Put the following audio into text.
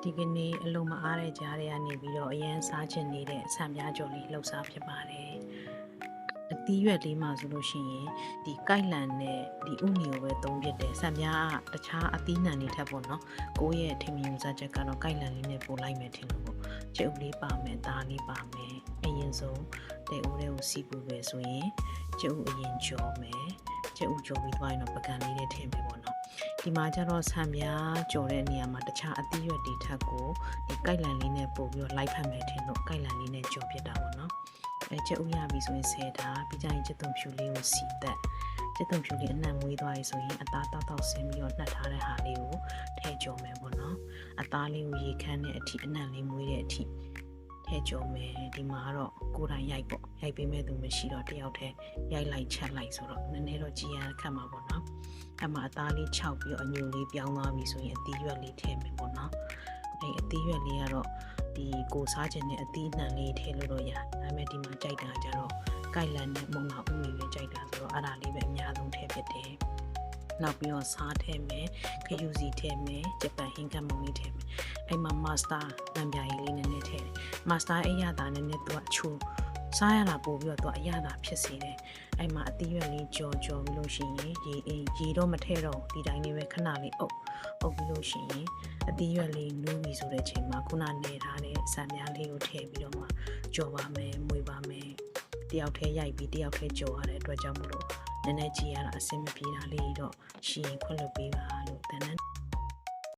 ဒီကနေ့အလုံးမအားတဲ့ကြားတွေကနေပြီးတော့အရန်စားချင်နေတဲ့ဆံပြားကြော်လေးလှုပ်ရှားဖြစ်ပါတယ်အသီးရွက်လေးမှဆိုလို့ရှိရင်ဒီကိုက်လန်နဲ့ဒီဥနီကိုပဲသုံးပြတယ်ဆံပြားကတခြားအသီးနှံတွေထက်ပေါ့နော်ကိုယ့်ရဲ့ထင်မြင်ယူဆချက်ကတော့ကိုက်လန်လေးနဲ့ပို့လိုက်မယ်ထင်လို့ပေါ့ကျုပ်လေးပါမယ်သားလေးပါမယ်အရင်ဆုံးတဲ့ဦးလေးကိုစီးပူပဲဆိုရင်ကျုပ်အရင်ကြော်မယ်ကျုပ်ကြော်ပြီးသွားရင်တော့ပကံလေးနဲ့ထည့်မယ်ပေါ့နော်ဒီမှာကျတော့ဆံပြားကြော်တဲ့နေရာမှာတခြားအသီးရွက်တွေထက်ကိုဒီကိုက်လန်လေးနဲ့ပို့ပြီးတော့လိုက်ဖက်မယ်ထင်လို့ကိုက်လန်လေးနဲ့ကြော်ဖြစ်တာပေါ့နော်ကျက်ဥရပြီဆိုရင်ဆဲတာပြီးကြရင်ကျက်သွန်ဖြူလေးကိုစီတက်ကျက်သွန်ဖြူလေးအနှံ့မွေးသွားပြီဆိုရင်အသားတောက်ဆင်းပြီးတော့နှက်ထားတဲ့ဟာလေးကိုထည့်ကြော်မယ်ပေါ့နော်အသားလေးကိုရေခမ်းတဲ့အထိအနှံ့လေးမွေးတဲ့အထိထည့်ကြော်မယ်ဒီမှာတော့ကိုယ်တိုင်ရိုက်ပေါ့ရိုက်ပေးမဲ့သူမရှိတော့တယောက်တည်းရိုက်လိုက်ချက်လိုက်ဆိုတော့နည်းနည်းတော့ကြည်ရခတ်မှာပေါ့နော်အမှအသားလေးခြောက်ပြီးတော့အညိုလေးပြောင်းသွားပြီဆိုရင်အသီးရွက်လေးထည့်မယ်ပေါ့နော်အသီးရွက်လေးကတော့ဒီကိုစားခြင်းနဲ့အသီးနှံလေးထည့်လို့တော့ရဒါပေမဲ့ဒီမှာကြိုက်တာကြတော့ကိုက်လန်နဲ့မုံလာဥနေလေးကြိုက်တာဆိုတော့အဲ့ဒါလေးပဲအများဆုံးထည့်ဖြစ်တယ်နောက်ပြီးတော့စားထည့်မယ်ခရူစီထည့်မယ်ဂျပန်ဟင်းကမုံလေးထည့်မယ်အဲ့မှာမာစတာနံပြားလေးနည်းနည်းထည့်တယ်မာစတာအရာတာနည်းနည်းသူကချိုးစားရတာပို့ပြီးတော့သူအရာတာဖြစ်စေတယ်အဲ့မှာအသီးရွက်လေးကြော်ပြီးလို့ရှိရင်ရေတော့မထည့်တော့ဒီတိုင်းလေးပဲခဏလေးအုပ်ပြီးလို့ရှိရင်အသီးရွက်လေးနူးပြီဆိုတဲ့ချိန်မှာခုနနေထားတဲ့ဆံပြားလေးကိုထည့်ပြီးတော့မှကြော်ပါမယ်မွေပါမယ်တယောက်ထဲရိုက်ပြီးတယောက်ထဲကြော်ရတဲ့အတွက်ကြောင့်မလို့နည်းနည်းကြည့်ရတာအဆင်မပြေတာလေးတော့ရှင်ခွင့်လွှတ်ပေးပါလို့တန်း